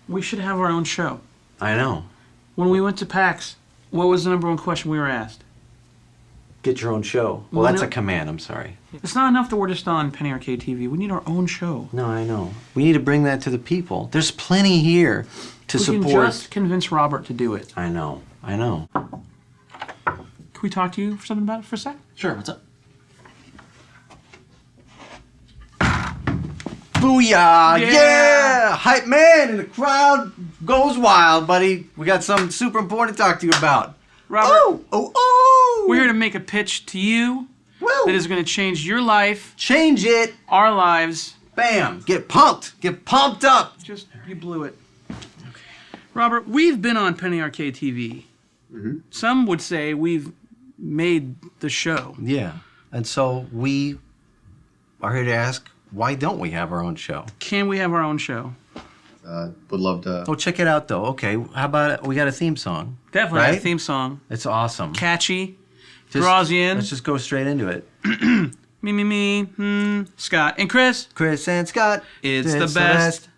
We should have our own show. I know. When we went to PAX, what was the #1 question we were asked? Get your own show. Well, that's a command. I'm sorry. It's not enough that we're just on Penny Arcade TV. We need our own show. No, I know. We need to bring that to the people. There's plenty here to support. We can just convince Robert to do it. I know. I know. Can we talk to you for something about it for a sec? Sure. What's up? Booyah! Yeah! Hype man and the crowd goes wild, buddy. We got something super important to talk to you about. Robert, Oh! we're here to make a pitch to you Woo. that is going to change your life, Change it. our lives. Bam! Get pumped. Get pumped up. Just, you blew it. Robert, we've been on Penny Arcade TV. Mm-hmm. Some would say we've made the show. Yeah. And so we are here to ask, why don't we have our own show? Can we have our own show? Would love to. Oh, check it out, though. Okay, how about we got a theme song? Definitely Right? a theme song. It's awesome. Catchy. Just- draws you in. Let's just go straight into it. Me, Scott and Kris. Chris and Scott. It's the best.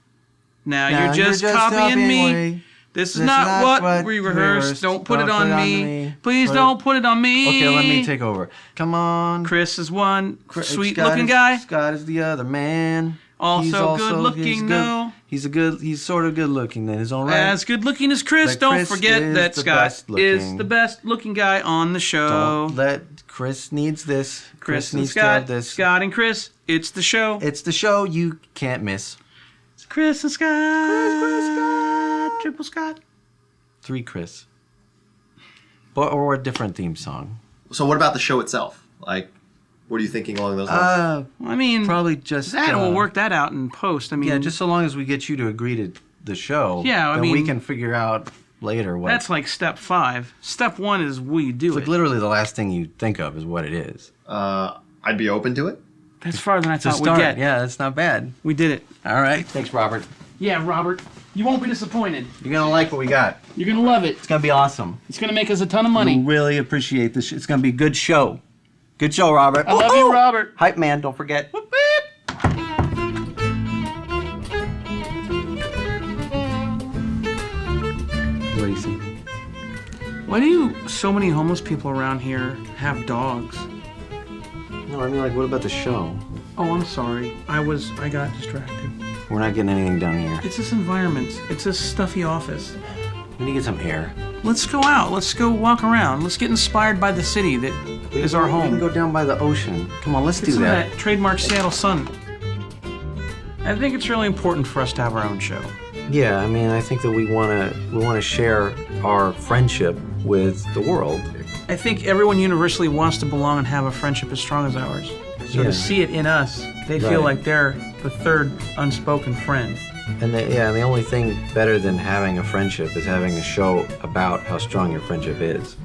Now you're just copying me. This is not what we rehearsed. Don't put it on me. Please don't put it on me. Okay, let me take over. Come on. Kris is one sweet Scott looking is- guy. Scott is the other man. Also good looking, no. He's sort of good looking in his own right. As good looking as Kris. But Don't Kris forget is that the Scott best looking. is the best looking guy on the show. Don't let Kris needs this. Kris needs and to have Scott. this. Scott and Kris. It's the show. It's the show you can't miss. It's Kris and Scott. Kris, Scott. Triple Scott. 3 Kris. Or a different theme song. So what about the show itself? Like, what are you thinking along those lines? I mean, Probably just that we'll work that out in post. I mean, Yeah, just so long as we get you to agree to the show. Yeah, I then we mean- can figure out later what. that's like step 5. Step 1 is we do it's it. like literally the last thing you think of is what it is. I'd be open to it. That's farther than I To thought start, we'd get. yeah, that's not bad. We did it. All right, thanks, Robert. Yeah, Robert. You won't be disappointed. You're gonna like what we got. You're going to love it. It's gonna be awesome. It's going to make us a ton of We money. really appreciate this. It's gonna be a good show. Good show, Robert. I love you, Robert. Hype man, don't forget. Whoop, whoop. What do you see? Why do so many homeless people around here have dogs? No, I mean, like, what about the show? Oh, I'm sorry. I got distracted. We're not getting anything done here. It's this environment. It's this stuffy office. We need to get some air. Let's go out. Let's go walk around. Let's get inspired by the city that is our We can home. go down by the ocean. Come on, let's Get do some of that. that trademark Seattle sun. I think it's really important for us to have our own show. Yeah, I mean, I think that we wanna share our friendship with the world. I think everyone universally wants to belong and have a friendship as strong as ours. So Yeah. to see it in us, they feel Right. like they're the third unspoken friend. And the only thing better than having a friendship is having a show about how strong your friendship is.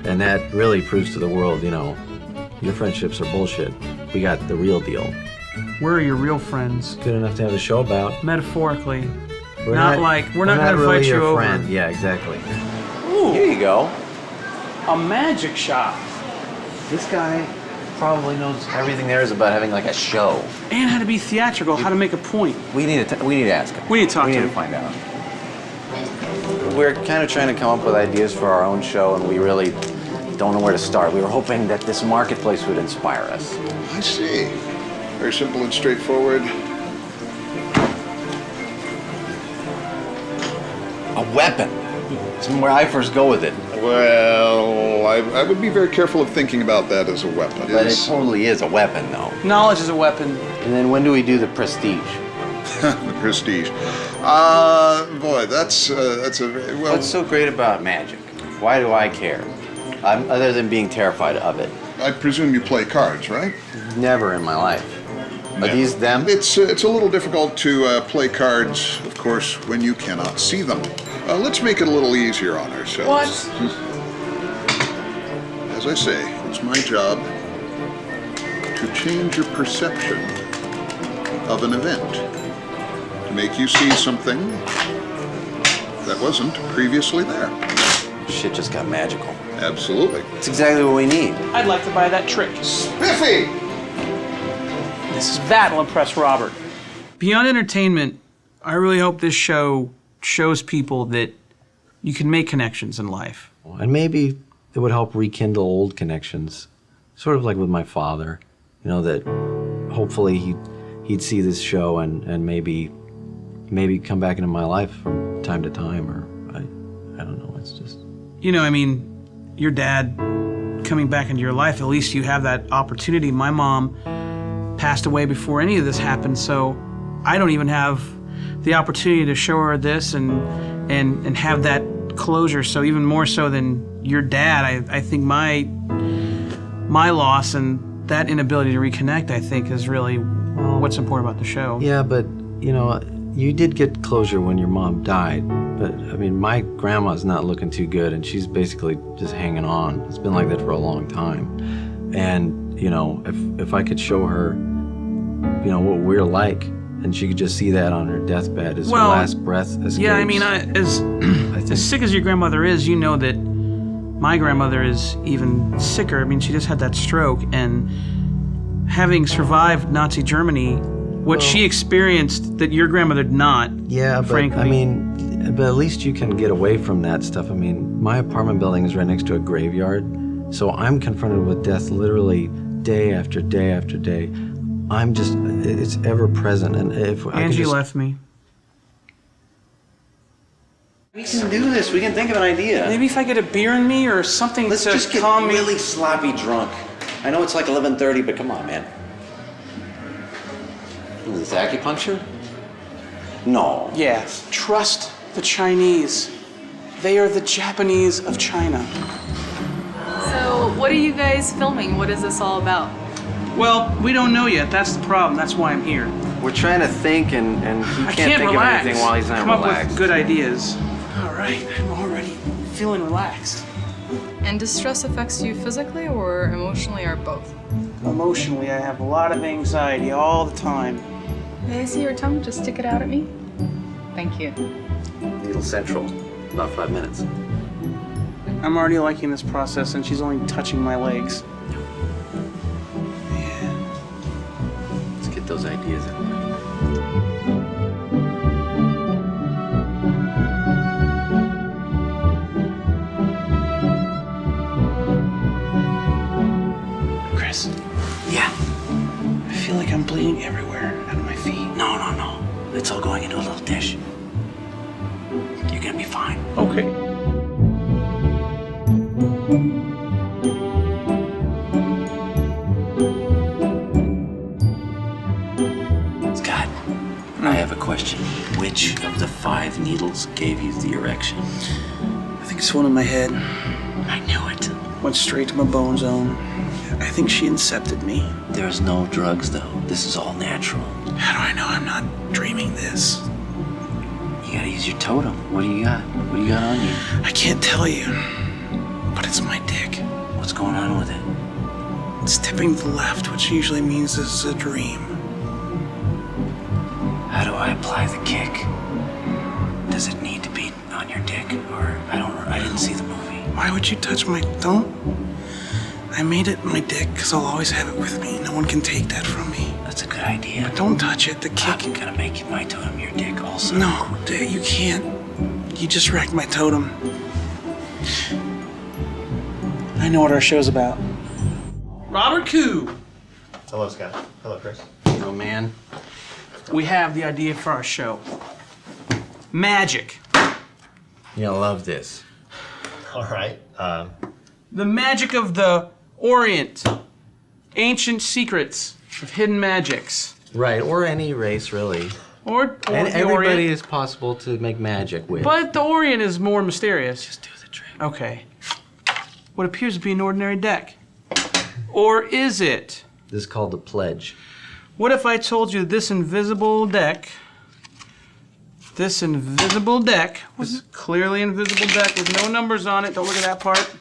And that really proves to the world, your friendships are bullshit. We got the real deal. We're your real friends, Good enough to have a show about. metaphorically. We're Not like- we're not gonna really fight you your over. friend. Yeah, exactly. Ooh, Here you go. a magic shop. This guy probably knows everything there is about having like a show. And how to be theatrical, how to make a point. We need to ask him. We need to talk We to need him. to find out. We're kind of trying to come up with ideas for our own show, and we really don't know where to start. We were hoping that this marketplace would inspire us. I see. Very simple and straightforward. A weapon. That's where I first go with it. Well, I would be very careful of thinking about that as a weapon. But it totally is a weapon, though. Knowledge is a weapon. And then when do we do the prestige? The prestige. Boy, that's a well. What's so great about magic? Why do I care? Other than being terrified of it. I presume you play cards, right? Never in my life. Are these them? It's a little difficult to play cards, of course, when you cannot see them. Let's make it a little easier on ourselves. What? As I say, it's my job to change your perception of an event, to make you see something that wasn't previously there. Shit just got magical. Absolutely. It's exactly what we need. I'd like to buy that trick. Spiffy! That'll impress Robert. Beyond entertainment, I really hope this show shows people that you can make connections in life. And maybe it would help rekindle old connections, sort of like with my father. You know, that hopefully he'd see this show and maybe come back into my life from time to time, or I don't know. It's just, you know, I mean, your dad coming back into your life, at least you have that opportunity. My mom passed away before any of this happened, so I don't even have the opportunity to show her this and have that closure. So even more so than your dad, I think my loss and that inability to reconnect, I think, is really what's important about the show. Yeah, but, you know, you did get closure when your mom died. But, I mean, my grandma's not looking too good, and she's basically just hanging on. It's been like that for a long time. And, you know, if I could show her, you know, what we're like, and she could just see that on her deathbed as her last breath escapes. Yeah, I mean, as sick as your grandmother is, you know that my grandmother is even sicker. I mean, she just had that stroke, and having survived Nazi Germany, what she experienced that your grandmother did not. Yeah, but frankly. I mean, but at least you can get away from that stuff. I mean, my apartment building is right next to a graveyard, so I'm confronted with death literally day after day after day. I'm just, it's ever present, and if I Angie could just... left me. We can do this. We can think of an idea. Maybe if I get a beer in me or something Let's to just get calm me. really sloppy drunk. I know it's like 11:30, but come on, man. Is this acupuncture? No. Yes. Trust the Chinese. They are the Japanese of China. So, what are you guys filming? What is this all about? Well, we don't know yet. That's the problem. That's why I'm here. We're trying to think, and he I can't can't think relax. of anything while he's not Come relaxed. up with good ideas. All right, I'm already feeling relaxed. And does stress affect you physically or emotionally or both? Emotionally, I have a lot of anxiety all the time. May I see your tongue? Just stick it out at me. Thank you. Needle Central, about 5 minutes. I'm already liking this process, and she's only touching my legs. Let's get those ideas in. Kris, Yeah. I feel like I'm bleeding everywhere out of my feet. No. It's all going into a little dish. You're gonna be fine. Okay. Scott, I have a question. Which of the 5 needles gave you the erection? I think it's one in my head. I knew it. Went straight to my bone zone. I think she incepted me. There's no drugs, though. This is all natural. How do I know I'm not dreaming this? You gotta use your totem. What do you got? What do you got on you? I can't tell you, but it's my dick. What's going on with it? It's tipping to the left, which usually means this is a dream. How do I apply the kick? Does it need to be on your dick, or I didn't see the movie. Why would you touch my... Don't... I made it my dick because I'll always have it with me. No one can take that from me. That's a good idea. Don't touch it. The kick... I'm gonna make my totem your dick also. No, you can't. You just wrecked my totem. I know what our show's about. Robert Koo. Hello, Scott. Hello, Kris. Oh, man. We have the idea for our show. Magic. You're gonna love this. All right. The magic of the Orient. Ancient secrets of hidden magics. Right, or any race, really. Or And the everybody Orient. is possible to make magic with. But the Orient is more mysterious. Just do the trick. Okay. What appears to be an ordinary deck. Or is it? This is called the pledge. What if I told you this invisible deck was clearly invisible deck with no numbers on it. Don't look at that part.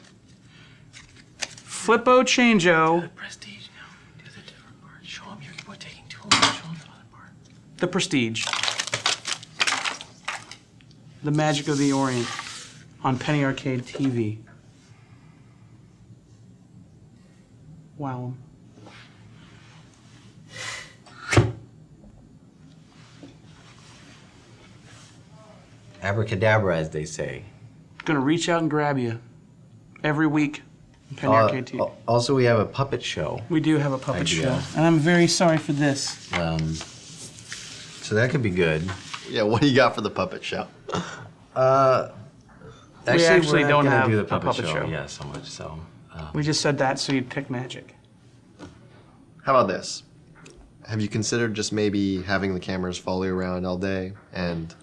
Flippo changeo. Prestige, no. Do the different part. Show them you're taking too long. Show them the other part. The Prestige. The Magic of the Orient on Penny Arcade TV. Wow. Abracadabra, as they say. Gonna reach out and grab you every week. in Penny Arcade TV. Also, we have a puppet show. We do have a puppet idea. show, and I'm very sorry for this. So that could be good. Yeah, what do you got for the puppet show? actually we're not don't gonna have do the a puppet, puppet show. Yeah, so much so. We just said that so you'd pick magic. How about this? Have you considered just maybe having the cameras follow you around all day and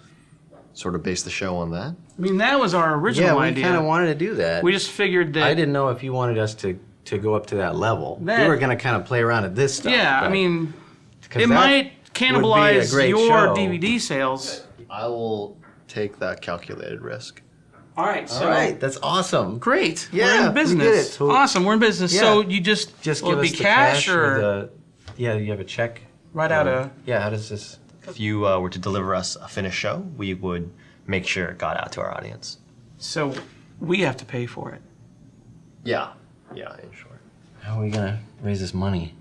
sort of base the show on that? I mean, that was our original Yeah, we idea. kind of wanted to do that. We just figured that. I didn't know if you wanted us to go up to that level. That- we were going to kind of play around at this stuff. Yeah, I but- mean, 'cause it that might would be a cannibalize great your show. DVD sales. I will take that calculated risk. All right, so All right, that's awesome. great. Yeah, we're in we business. get it. So- Awesome, we're in business. So Yeah. you just Just will give it us be the cash or the, yeah, you have a check. write out a. Yeah, how does this? If you were to deliver us a finished show, we would make sure it got out to our audience. So we have to pay for it. Yeah, in short. How are we gonna raise this money?